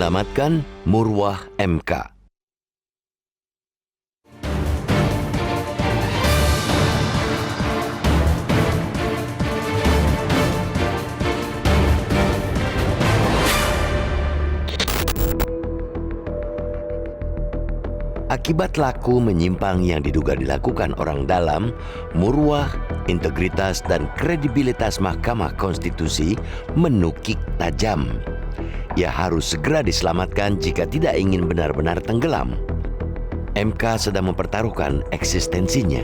Menyelamatkan Murwah MK. Akibat laku menyimpang yang diduga dilakukan orang dalam, Murwah, integritas dan kredibilitas Mahkamah Konstitusi menukik tajam. Ia harus segera diselamatkan jika tidak ingin benar-benar tenggelam. MK sedang mempertaruhkan eksistensinya.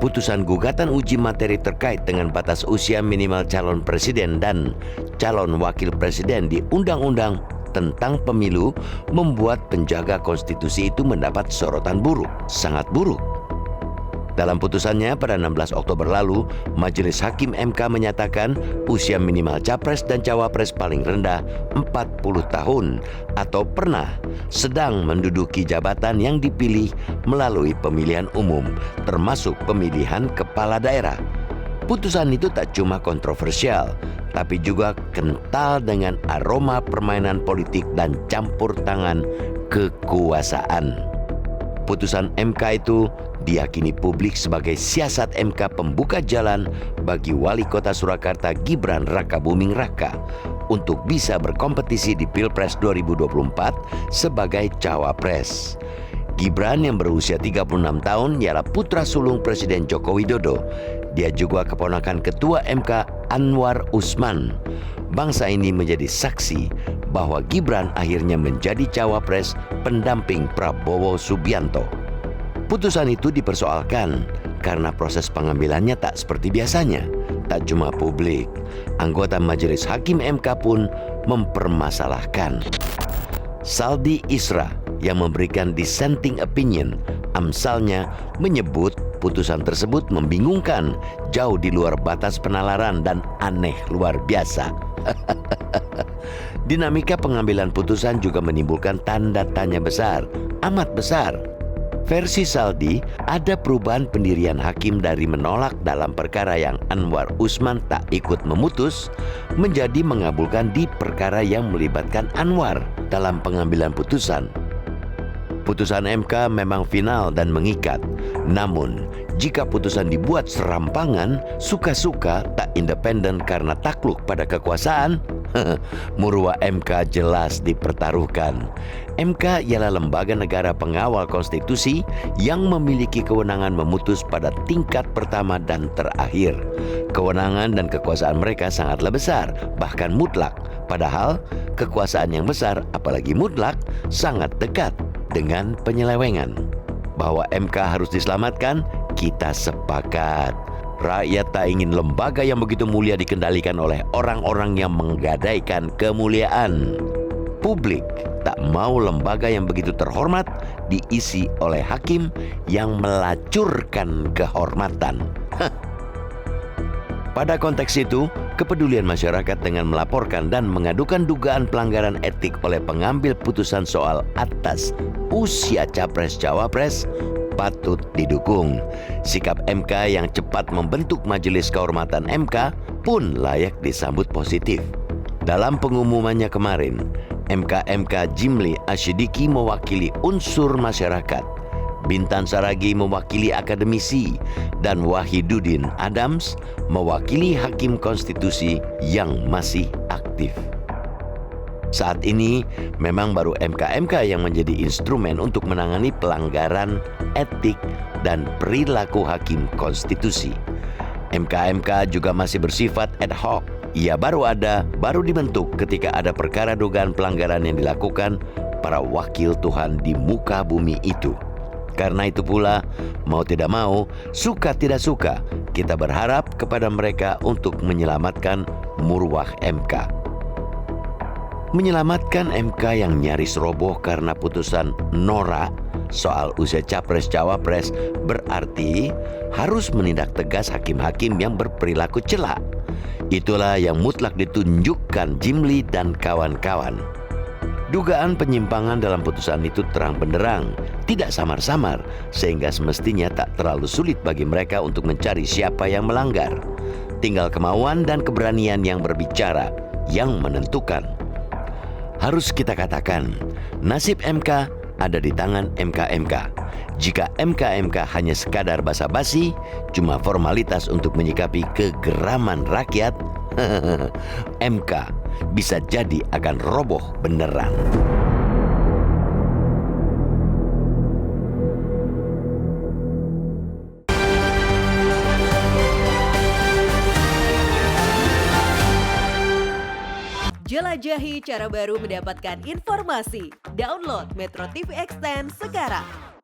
Putusan gugatan uji materi terkait dengan batas usia minimal calon presiden dan calon wakil presiden di Undang-Undang tentang Pemilu membuat penjaga konstitusi itu mendapat sorotan buruk, sangat buruk. Dalam putusannya pada 16 Oktober lalu, Majelis Hakim MK menyatakan usia minimal capres dan cawapres paling rendah 40 tahun atau pernah sedang menduduki jabatan yang dipilih melalui pemilihan umum, termasuk pemilihan kepala daerah. Putusan itu tak cuma kontroversial, tapi juga kental dengan aroma permainan politik dan campur tangan kekuasaan. Putusan MK itu diyakini publik sebagai siasat MK pembuka jalan bagi Wali Kota Surakarta Gibran Rakabuming Raka untuk bisa berkompetisi di Pilpres 2024 sebagai cawapres. Gibran yang berusia 36 tahun ialah putra sulung Presiden Joko Widodo. Dia juga keponakan Ketua MK Anwar Usman. Bangsa ini menjadi saksi bahwa Gibran akhirnya menjadi cawapres pendamping Prabowo Subianto. Putusan itu dipersoalkan karena proses pengambilannya tak seperti biasanya. Tak cuma publik, anggota Majelis Hakim MK pun mempermasalahkan. Saldi Isra yang memberikan dissenting opinion, amsalnya menyebut putusan tersebut membingungkan, jauh di luar batas penalaran dan aneh luar biasa. Dinamika pengambilan putusan juga menimbulkan tanda tanya besar, amat besar. Versi Saldi, ada perubahan pendirian hakim dari menolak dalam perkara yang Anwar Usman tak ikut memutus, menjadi mengabulkan di perkara yang melibatkan Anwar dalam pengambilan putusan. Putusan MK memang final dan mengikat. Namun, jika putusan dibuat serampangan, suka-suka, tak independen karena takluk pada kekuasaan, Murwah MK jelas dipertaruhkan. MK ialah lembaga negara pengawal konstitusi yang memiliki kewenangan memutus pada tingkat pertama dan terakhir. Kewenangan dan kekuasaan mereka sangatlah besar, bahkan mutlak. Padahal, kekuasaan yang besar, apalagi mutlak, sangat dekat dengan penyelewengan. Bahwa MK harus diselamatkan, kita sepakat. Rakyat tak ingin lembaga yang begitu mulia dikendalikan oleh orang-orang yang menggadaikan kemuliaan. Publik tak mau lembaga yang begitu terhormat diisi oleh hakim yang melacurkan kehormatan. Pada konteks itu, kepedulian masyarakat dengan melaporkan dan mengadukan dugaan pelanggaran etik oleh pengambil putusan soal atas usia capres-cawapres patut didukung. Sikap MK yang cepat membentuk Majelis Kehormatan MK pun layak disambut positif. Dalam pengumumannya kemarin, MK Jimli Asyidiki mewakili unsur masyarakat, Bintan Saragi mewakili akademisi, dan Wahiduddin Adams mewakili hakim konstitusi yang masih aktif. Saat ini memang baru MK yang menjadi instrumen untuk menangani pelanggaran etik dan perilaku hakim konstitusi. MK juga masih bersifat ad hoc. Ia baru dibentuk ketika ada perkara dugaan pelanggaran yang dilakukan para wakil Tuhan di muka bumi itu. Karena itu pula, mau tidak mau, suka tidak suka, kita berharap kepada mereka untuk menyelamatkan Murwah MK. Menyelamatkan MK yang nyaris roboh karena putusan norak soal usia capres-cawapres berarti harus menindak tegas hakim-hakim yang berperilaku celak. Itulah yang mutlak ditunjukkan Jimli dan kawan-kawan. Dugaan penyimpangan dalam putusan itu terang benderang, tidak samar-samar, sehingga semestinya tak terlalu sulit bagi mereka untuk mencari siapa yang melanggar. Tinggal kemauan dan keberanian yang berbicara yang menentukan. Harus kita katakan, nasib MK ada di tangan MK-MK. Jika MK-MK hanya sekadar basa-basi, cuma formalitas untuk menyikapi kegeraman rakyat, MK bisa jadi akan roboh beneran. Jelajahi cara baru mendapatkan informasi. Download Metro TV Extend sekarang.